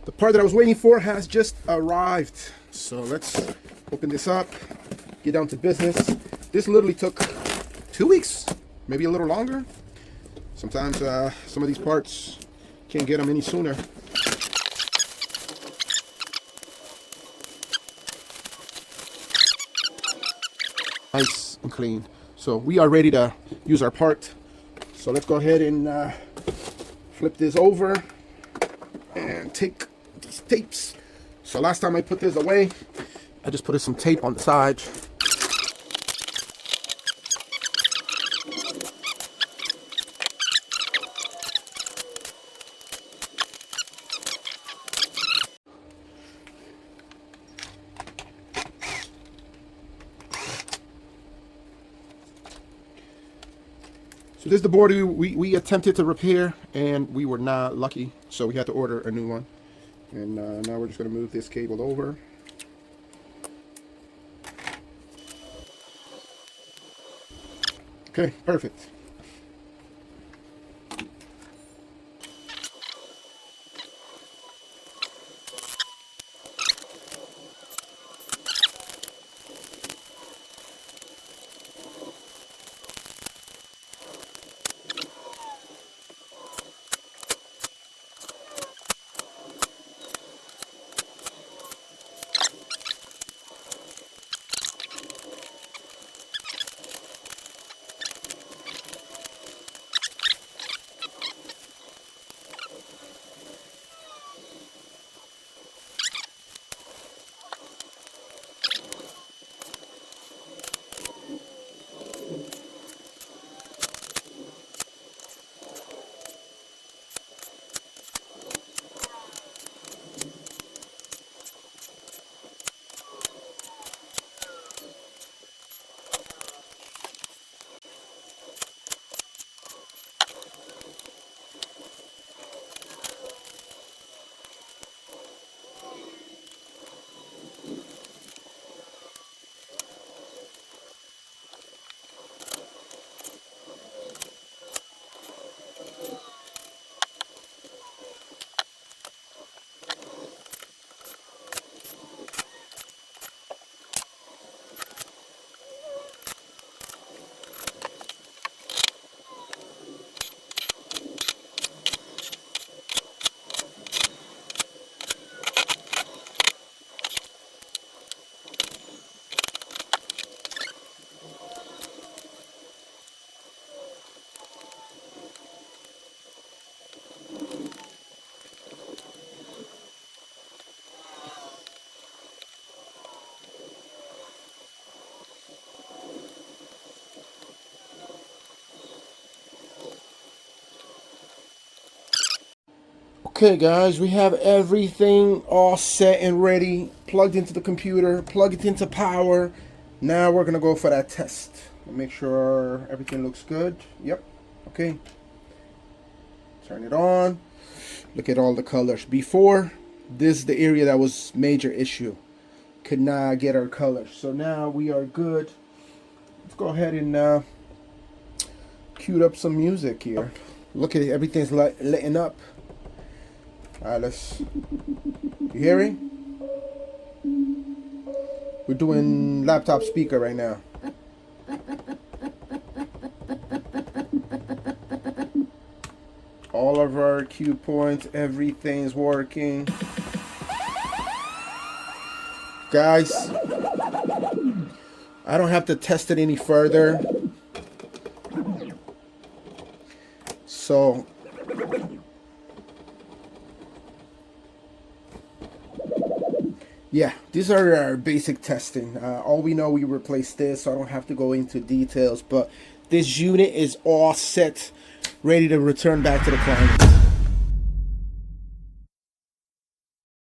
The part that I was waiting for has just arrived. So let's open this up, get down to business. This literally took 2 weeks, maybe a little longer. Sometimes some of these parts can't get them any sooner. Nice and clean. So we are ready to use our part. So let's go ahead and flip this over and take these tapes. So last time I put this away, I just put some tape on the side. So this is the board we attempted to repair, and we were not lucky, so we had to order a new one. And now we're just going to move this cable over. Okay, perfect. Okay guys, we have everything all set and ready, plugged into the computer, plugged it into power. Now we're gonna go for that test. Make sure everything looks good. Yep, okay. Turn it on. Look at all the colors. Before, this is the area that was major issue. Could not get our colors. So now we are good. Let's go ahead and cue up some music here. Look at it, everything's lighting up. Alright, let's. You hearing? We're doing laptop speaker right now. All of our cue points, everything's working. Guys, I don't have to test it any further. So yeah, these are our basic testing. All we know, we replaced this, so I don't have to go into details, but this unit is all set, ready to return back to the client.